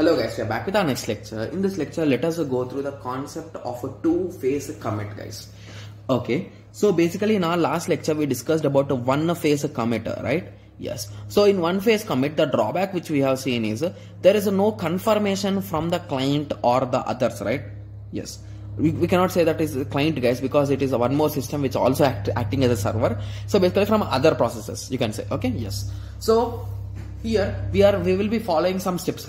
Hello guys, we are back with our next lecture. In this lecture, let us go through the concept of a two-phase commit, guys. Okay, so basically in our last lecture, we discussed about a one-phase commit, right? Yes. So in one-phase commit, the drawback which we have seen is there is no confirmation from the client or the others, right? Yes. We cannot say that is the client, guys, because it is one more system which also acting as a server. So basically from other processes, you can say, okay? Yes. So here we will be following some steps,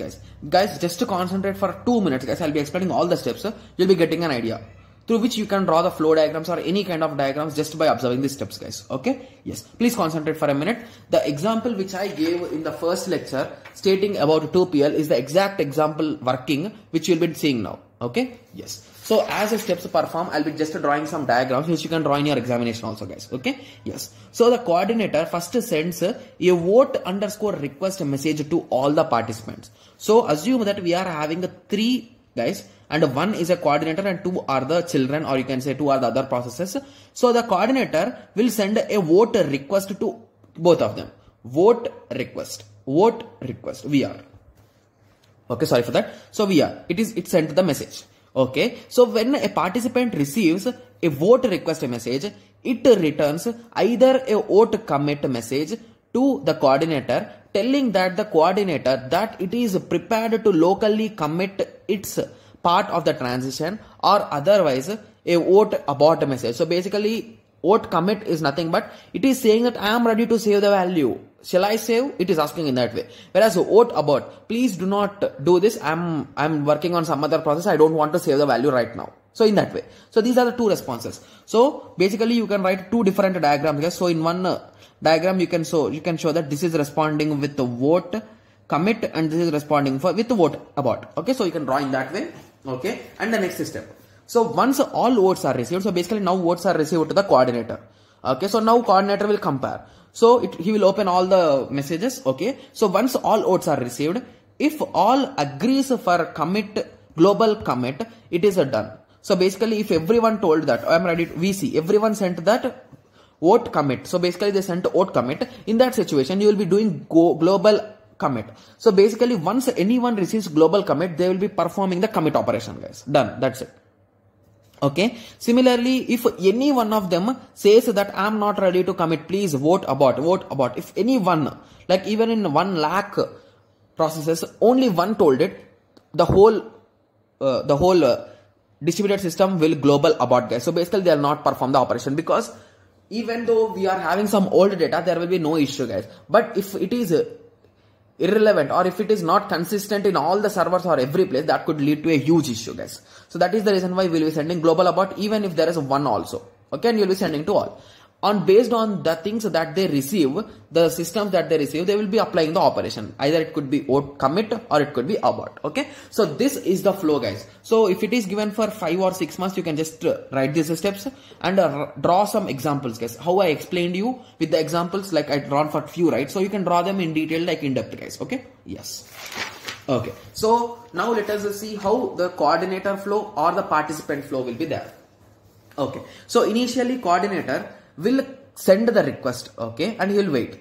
guys, just to concentrate for 2 minutes, guys. I'll be explaining all the steps. You'll be getting an idea through which you can draw the flow diagrams or any kind of diagrams just by observing these steps, guys. Okay, yes, please concentrate for a minute. The example which I gave in the first lecture stating about 2PL is the exact example working which you'll be seeing now. Okay, yes. So as the steps perform, I'll be just drawing some diagrams which you can draw in your examination also, guys. Okay, yes. So the coordinator first sends a vote_request message to all the participants. So assume that we are having 3 guys, and 1 is a coordinator and 2 are the children, or you can say 2 are the other processes. So the coordinator will send a vote request to both of them. Vote request, VR. Okay, sorry for that. So VR, it sent the message. Okay, so when a participant receives a vote request message, it returns either a vote commit message to the coordinator telling that the coordinator that it is prepared to locally commit its part of the transition, or otherwise a vote abort message. So basically vote commit is nothing but it is saying that I am ready to save the value. Shall I save? It is asking in that way. Whereas vote abort, please do not do this. I'm working on some other process. I don't want to save the value right now. So in that way. So these are the 2 responses. So basically you can write 2 different diagrams, guys. So in one diagram you can show that this is responding with the vote commit and this is responding with the vote abort. Okay, so you can draw in that way. Okay, and the next step. So once all votes are received, so basically now votes are received to the coordinator. Okay, so now coordinator will compare. So he will open all the messages. Okay, so once all votes are received, if all agrees for commit, global commit, it is done. So basically if everyone told that I am ready, we see everyone sent that vote commit. So basically they sent vote commit. In that situation, you will be doing global commit. So basically once anyone receives global commit, they will be performing the commit operation, guys. Done. That's it. Okay. Similarly, if any one of them says that I am not ready to commit, please vote abort. If any one, like even in 1 lakh processes, only one told it, the whole distributed system will global abort, guys. So basically they will not perform the operation, because even though we are having some old data, there will be no issue, guys. But if it is irrelevant, or if it is not consistent in all the servers or every place, that could lead to a huge issue, guys. So that is the reason why we will be sending global abort even if there is one also. Okay, and you will be sending to all. Based on the things that they receive, the systems that they receive, they will be applying the operation. Either it could be vote commit or it could be abort. Okay, so this is the flow, guys. So if it is given for 5 or 6 months, you can just write these steps and draw some examples, guys. How I explained you with the examples, like I drawn for few, right? So you can draw them in detail, like in depth, guys. Okay, yes. Okay, so now let us see how the coordinator flow or the participant flow will be there. Okay, so initially coordinator will send the request, okay, and he will wait.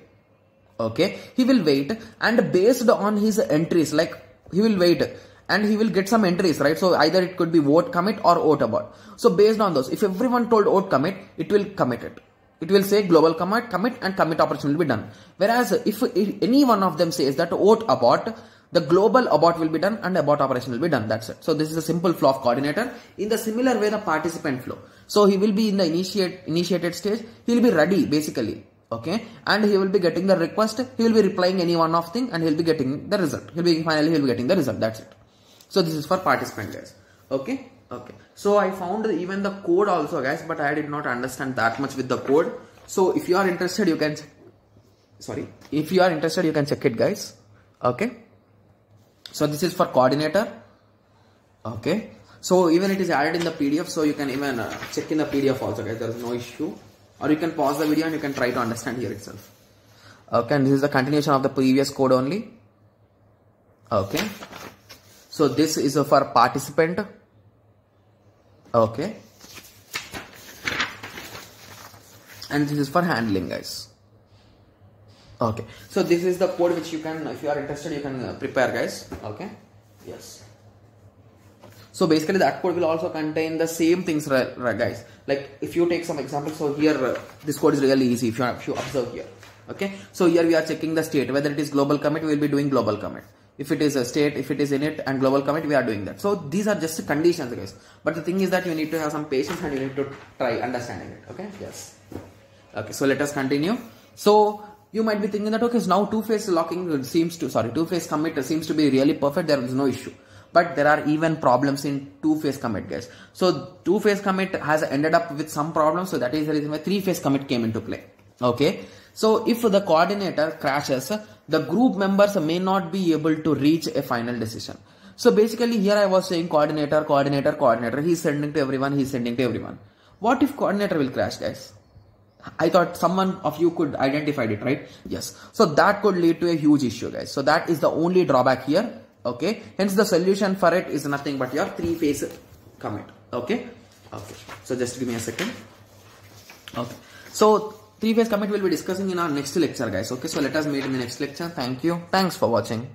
Okay, he will wait, and based on his entries, like he will wait and he will get some entries, right? So either it could be vote commit or vote abort. So based on those, if everyone told vote commit, it will commit it. It will say global commit, and commit operation will be done. Whereas if any one of them says that vote abort, the global abort will be done and abort operation will be done. That's it. So this is a simple flow of coordinator. In the similar way, the participant flow. So he will be in the initiated stage. He will be ready basically. Okay, and he will be getting the request. He will be replying any one of thing, and he will be getting the result. Finally he will be getting the result. That's it. So this is for participant, guys. Okay. Okay. So I found even the code also, guys, but I did not understand that much with the code. So if you are interested, you can. If you are interested, you can check it, guys. Okay. So this is for coordinator. Okay, so even it is added in the PDF, so you can even check in the PDF also, guys. There is no issue, or you can pause the video and you can try to understand here itself. Okay, and this is the continuation of the previous code only. Okay, so this is for participant. Okay, and this is for handling, guys. Okay, so this is the code which you can, if you are interested, you can prepare, guys. Okay, Yes. So basically that code will also contain the same things, right, guys. Like if you take some examples, so here this code is really easy if you observe here. Okay, so here we are checking the state, whether it is global commit, we will be doing global commit. If it is a state, if it is init and global commit, we are doing that. So these are just conditions, guys. But the thing is that you need to have some patience and you need to try understanding it. Okay, yes. Okay, so let us continue. So you might be thinking that, okay, so now two-phase commit seems to be really perfect. There is no issue. But there are even problems in two-phase commit, guys. So two-phase commit has ended up with some problems. So that is the reason why three-phase commit came into play. Okay. So if the coordinator crashes, the group members may not be able to reach a final decision. So basically here I was saying coordinator. He's sending to everyone. What if coordinator will crash, guys? I thought someone of you could identify it, right? Yes. So that could lead to a huge issue, guys. So that is the only drawback here. Okay. Hence the solution for it is nothing but your three-phase commit. Okay. Okay. So just give me a second. Okay. So three-phase commit we'll be discussing in our next lecture, guys. Okay. So let us meet in the next lecture. Thank you. Thanks for watching.